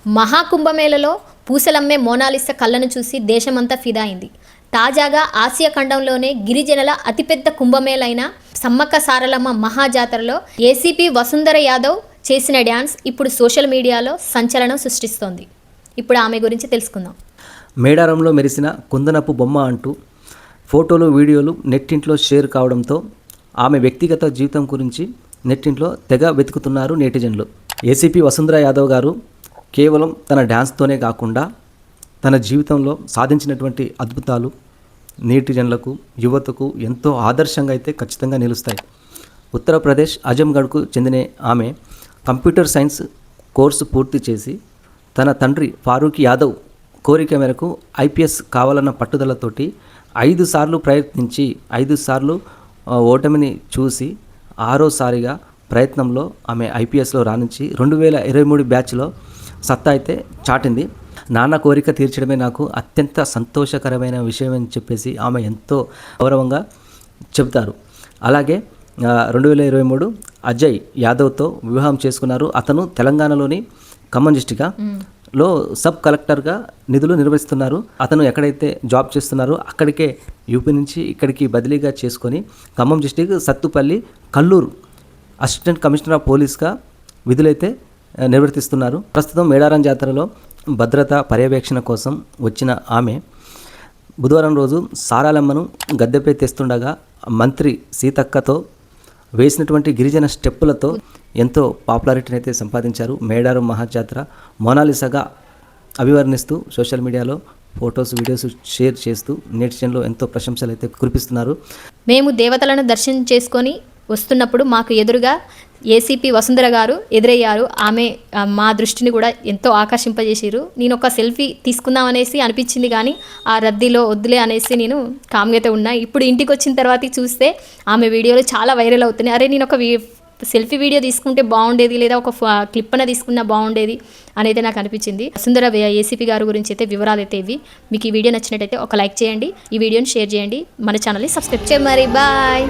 మహాకుంభమేళలో పూసలమ్మే Mona Lisa కళ్ళను చూసి దేశమంతా ఫిదా అయింది. తాజాగా ఆసియా ఖండంలోనే గిరిజనుల అతిపెద్ద కుంభమేళైన సమ్మక్క సారలమ్మ మహాజాతరలో ఏసీపీ వసుంధర యాదవ్ చేసిన డ్యాన్స్ ఇప్పుడు సోషల్ మీడియాలో సంచలనం సృష్టిస్తోంది. ఇప్పుడు ఆమె గురించి తెలుసుకుందాం. మేడారంలో మెరిసిన కుందనపు బొమ్మ అంటూ ఫోటోలు, వీడియోలు నెట్టింట్లో షేర్ కావడంతో ఆమె వ్యక్తిగత జీవితం గురించి నెట్టింట్లో తెగ వెతుకుతున్నారు నెటిజన్లు. ఏసీపీ వసుంధర యాదవ్ గారు కేవలం తన డ్యాన్స్తోనే కాకుండా తన జీవితంలో సాధించినటువంటి అద్భుతాలు నెటిజన్లకు, యువతకు ఎంతో ఆదర్శంగా అయితే ఖచ్చితంగా నిలుస్తాయి. ఉత్తరప్రదేశ్ అజంగఢ్కు చెందిన ఆమె కంప్యూటర్ సైన్స్ కోర్సు పూర్తి చేసి తన తండ్రి ఫారూక్ యాదవ్ కోరిక మేరకు ఐపీఎస్ కావాలన్న పట్టుదలతోటి 5 సార్లు ప్రయత్నించి 5 సార్లు ఓటమిని చూసి 6వసారిగా ప్రయత్నంలో ఆమె ఐపీఎస్లో రాణించి 2023 బ్యాచ్లో సత్తా అయితే చాటింది. నాన్న కోరిక తీర్చడమే నాకు అత్యంత సంతోషకరమైన విషయం అని చెప్పేసి ఆమె ఎంతో గౌరవంగా చెబుతారు. అలాగే 2023 అజయ్ యాదవ్తో వివాహం చేసుకున్నారు. అతను తెలంగాణలోని ఖమ్మం డిస్టిక్లో సబ్ కలెక్టర్గా నిధులు నిర్వహిస్తున్నారు. అతను ఎక్కడైతే జాబ్ చేస్తున్నారో అక్కడికే యూపీ నుంచి ఇక్కడికి బదిలీగా చేసుకొని Khammam district Sathupalli Kalluru assistant commissioner of పోలీస్గా విధులైతే నిర్వర్తిస్తున్నారు. ప్రస్తుతం మేడారం జాతరలో భద్రతా పర్యవేక్షణ కోసం వచ్చిన ఆమె బుధవారం రోజు సారాలమ్మను గద్దెపై తెస్తుండగా మంత్రి సీతక్కతో వేసినటువంటి గిరిజన స్టెప్పులతో ఎంతో పాపులారిటీని అయితే సంపాదించారు. మేడారం మహాజాతర మోనాలిసాగా అభివర్ణిస్తూ సోషల్ మీడియాలో ఫొటోస్, వీడియోస్ షేర్ చేస్తూ నెటిజన్లో ఎంతో ప్రశంసలు అయితే కురిపిస్తున్నారు. మేము దేవతలను దర్శనం చేసుకొని వస్తున్నప్పుడు మాకు ఎదురుగా ఏసీపీ వసుంధర గారు ఎదురయ్యారు. ఆమె మా దృష్టిని కూడా ఎంతో ఆకర్షింపజేసారు. నేను ఒక సెల్ఫీ తీసుకుందాం అనేసి అనిపించింది, కానీ ఆ రద్దీలో వద్దులే అనేసి నేను కామ్గా ఉన్నా. ఇప్పుడు ఇంటికి వచ్చిన తర్వాత చూస్తే ఆమె వీడియోలు చాలా వైరల్ అవుతున్నాయి. అరే నేను ఒక సెల్ఫీ వీడియో తీసుకుంటే బాగుండేది, లేదా ఒక క్లిప్ అన్న తీసుకున్నా బాగుండేది అనేది నాకు అనిపించింది. వసుంధర ఏసీపీ గారి గురించి అయితే వివరాలు అయితే ఇవి. మీకు ఈ వీడియో నచ్చినట్టయితే ఒక లైక్ చేయండి, ఈ వీడియోని షేర్ చేయండి, మన ఛానల్ని సబ్స్క్రైబ్ చేయండి. మరి బాయ్.